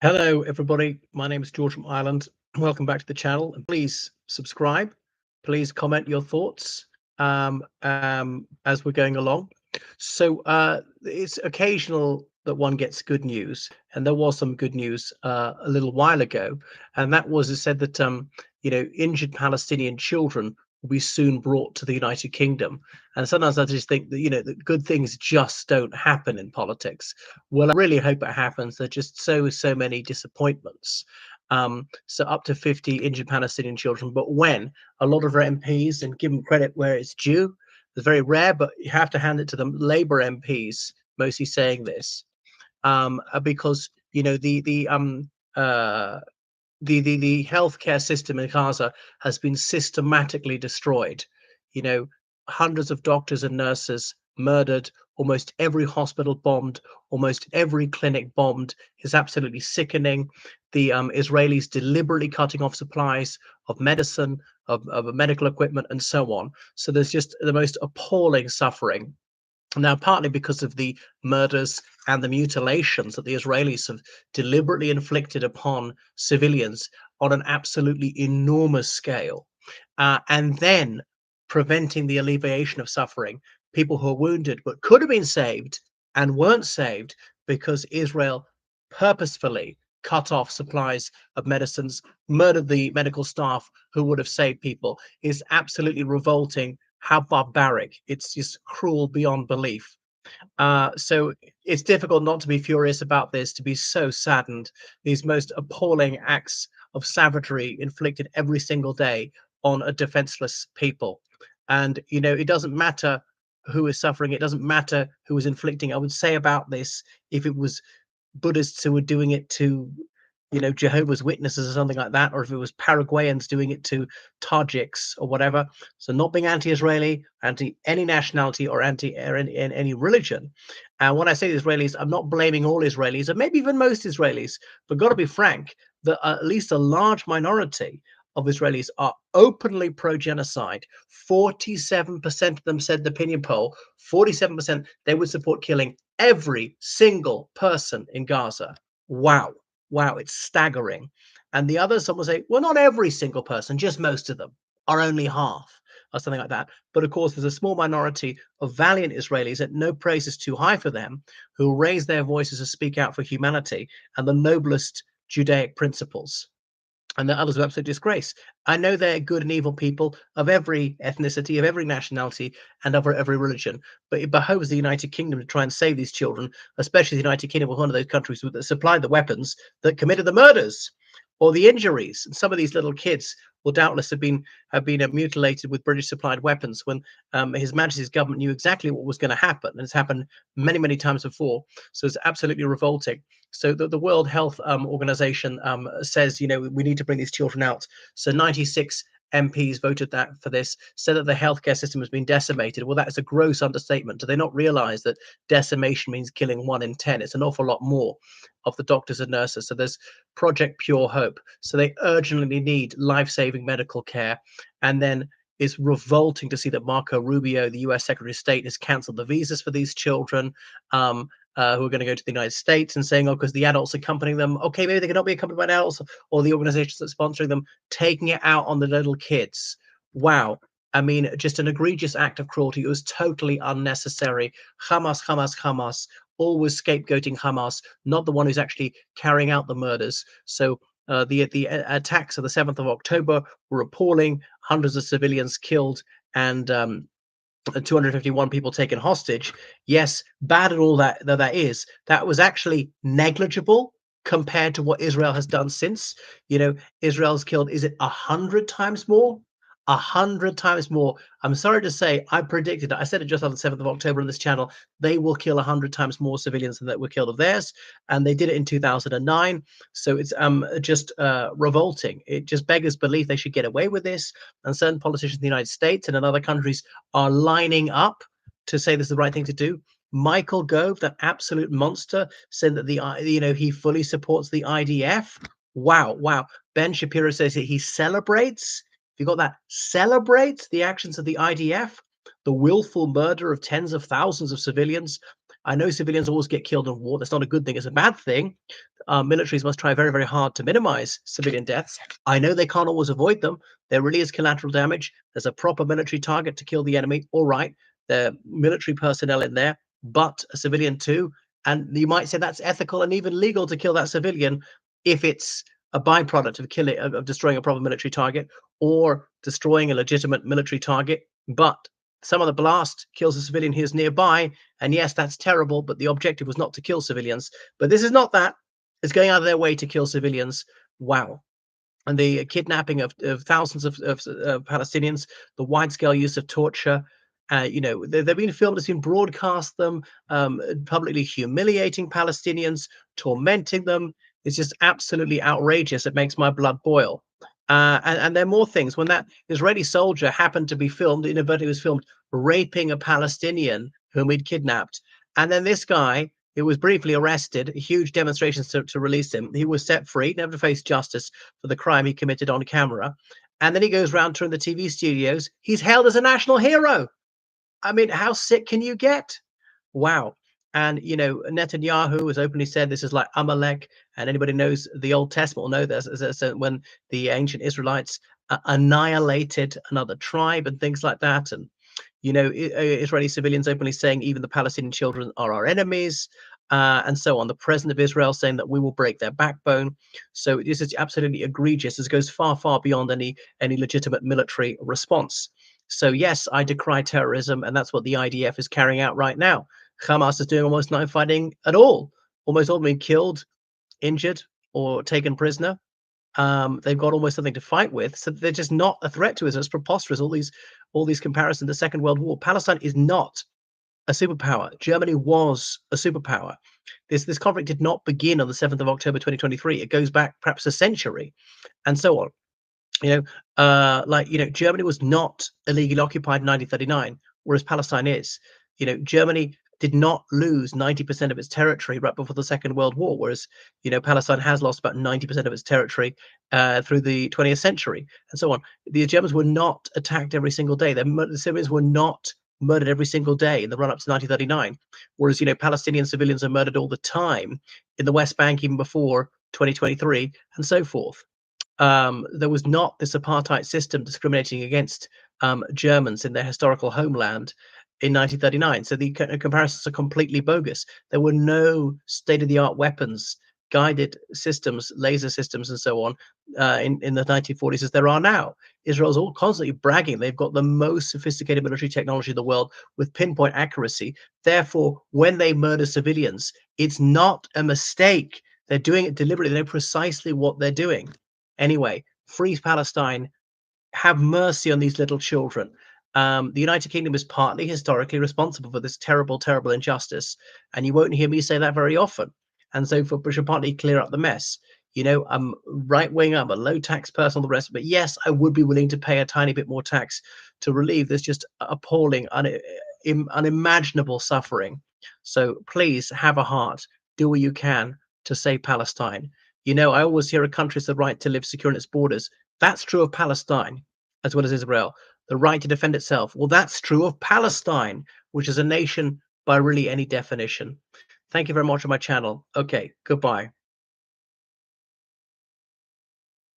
Hello, everybody. My name is George from Ireland. Welcome back to the channel. And please subscribe. Please comment your thoughts as we're going along. It's occasional that one gets good news, and there was some good news a little while ago, and that was it said that injured Palestinian children will be soon brought to the United Kingdom. And sometimes I just think that that good things just don't happen in politics. Well, I really hope it happens. There are just so many disappointments. So up to 50 injured Palestinian children. But when a lot of our MPs, and give them credit where it's due, it's very rare, but you have to hand it to them. Labour MPs mostly saying this because uh, the healthcare system in Gaza has been systematically destroyed. You know, hundreds of doctors and nurses murdered, almost every hospital bombed, almost every clinic bombed. Is absolutely sickening. The Israelis deliberately cutting off supplies of medicine, of medical equipment, and so on. So there's just the most appalling suffering. Now, partly because of the murders and the mutilations that the Israelis have deliberately inflicted upon civilians on an absolutely enormous scale, and then preventing the alleviation of suffering, people who are wounded but could have been saved and weren't saved because Israel purposefully cut off supplies of medicines, murdered the medical staff who would have saved people, is absolutely revolting. How barbaric. It's just cruel beyond belief. So it's difficult not to be furious about this, to be so saddened. These most appalling acts of savagery inflicted every single day on a defenseless people. And, it doesn't matter who is suffering, it doesn't matter who is inflicting. I would say about this, if it was Buddhists who were doing it to, Jehovah's Witnesses or something like that, or if it was Paraguayans doing it to Tajiks or whatever. So not being anti-Israeli, anti any nationality or anti any religion. And when I say Israelis, I'm not blaming all Israelis, or maybe even most Israelis, but got to be frank, that at least a large minority of Israelis are openly pro-genocide. 47% of them said the opinion poll, 47% they would support killing every single person in Gaza. Wow. Wow, it's staggering. And the others, some will say, well, not every single person, just most of them, are only half, or something like that. But of course, there's a small minority of valiant Israelis, that no praise is too high for them, who raise their voices to speak out for humanity and the noblest Judaic principles. And the others of absolute disgrace. I know they're good and evil people of every ethnicity, of every nationality, and of every religion. But it behoves the United Kingdom to try and save these children, especially the United Kingdom was one of those countries that supplied the weapons that committed the murders or the injuries. And some of these little kids will doubtless have been mutilated with British supplied weapons when His Majesty's government knew exactly what was going to happen, and it's happened many times before. So it's absolutely revolting. So the World Health Organization says, we need to bring these children out. So 96 MPs voted that for this, said that the healthcare system has been decimated. Well, that is a gross understatement. Do they not realize that decimation means killing 1 in 10? It's an awful lot more of the doctors and nurses. So there's Project Pure Hope. So they urgently need life-saving medical care. And then it's revolting to see that Marco Rubio, the US Secretary of State, has canceled the visas for these children. Who are going to go to the United States, and saying, oh, because the adults accompanying them, okay, maybe they cannot be accompanied by adults, or the organizations that are sponsoring them, taking it out on the little kids. Wow. I mean, just an egregious act of cruelty. It was totally unnecessary. Hamas, always scapegoating Hamas, not the one who's actually carrying out the murders. So the attacks of the 7th of October were appalling. Hundreds of civilians killed, and 251 people taken hostage. Yes, bad and all that is. That was actually negligible compared to what Israel has done since. Israel's killed, is it 100 times more? 100 times more. I'm sorry to say, I predicted, I said it just on the 7th of October on this channel, they will kill 100 times more civilians than that were killed of theirs. And they did it in 2009. So it's just revolting. It just beggars belief they should get away with this. And certain politicians in the United States and in other countries are lining up to say this is the right thing to do. Michael Gove, that absolute monster, said that he fully supports the IDF. Wow. Ben Shapiro says that he celebrates. You got that? Celebrates the actions of the IDF, the willful murder of tens of thousands of civilians. I know civilians always get killed in war. That's not a good thing. It's a bad thing. Militaries must try very, very hard to minimize civilian deaths. I know they can't always avoid them. There really is collateral damage. There's a proper military target to kill the enemy. All right, there are military personnel in there, but a civilian too. And you might say that's ethical and even legal to kill that civilian if it's a byproduct of killing of destroying a proper military target or destroying a legitimate military target. But some of the blast kills a civilian who's nearby, and yes, that's terrible. But the objective was not to kill civilians. But this is not that. It's going out of their way to kill civilians. Wow. And the kidnapping of thousands of Palestinians, the wide scale use of torture. They've been filmed, it's been broadcast them, publicly humiliating Palestinians, tormenting them. It's just absolutely outrageous. It makes my blood boil. And there are more things. When that Israeli soldier happened to be filmed, inadvertently was filmed raping a Palestinian whom he'd kidnapped. And then this guy, who was briefly arrested, huge demonstrations to release him, he was set free, never to face justice for the crime he committed on camera. And then he goes around touring the TV studios. He's hailed as a national hero. I mean, how sick can you get? Wow. And Netanyahu has openly said this is like Amalek, and anybody knows the Old Testament will know this as when the ancient Israelites annihilated another tribe and things like that. And Israeli civilians openly saying even the Palestinian children are our enemies, and so on. The president of Israel saying that we will break their backbone. So this is absolutely egregious. This goes far, far beyond any legitimate military response. So yes, I decry terrorism, and that's what the IDF is carrying out right now. Hamas is doing almost no fighting at all. Almost all being killed, injured, or taken prisoner. They've got almost something to fight with, so they're just not a threat to us. It's preposterous. All these comparisons. The Second World War. Palestine is not a superpower. Germany was a superpower. This conflict did not begin on the 7th of October 2023. It goes back perhaps a century, and so on. Germany was not illegally occupied in 1939, whereas Palestine is. Germany did not lose 90% of its territory right before the Second World War, whereas Palestine has lost about 90% of its territory through the 20th century, and so on. The Germans were not attacked every single day. The civilians were not murdered every single day in the run-up to 1939, whereas Palestinian civilians are murdered all the time in the West Bank even before 2023, and so forth. There was not this apartheid system discriminating against Germans in their historical homeland in 1939. So the comparisons are completely bogus. There were no state-of-the-art weapons, guided systems, laser systems, and so on in the 1940s as there are now. Israel's all constantly bragging they've got the most sophisticated military technology in the world with pinpoint accuracy. Therefore, when they murder civilians, it's not a mistake. They're doing it deliberately. They know precisely what they're doing. Anyway, free Palestine, have mercy on these little children. The United Kingdom is partly historically responsible for this terrible, terrible injustice, and you won't hear me say that very often. And so, we should partly clear up the mess. I'm right wing, I'm a low tax person, all the rest. But yes, I would be willing to pay a tiny bit more tax to relieve this just appalling, unimaginable suffering. So please have a heart, do what you can to save Palestine. I always hear a country has the right to live secure in its borders. That's true of Palestine as well as Israel. The right to defend itself. Well, that's true of Palestine, which is a nation by really any definition. Thank you very much on my channel. Okay, goodbye.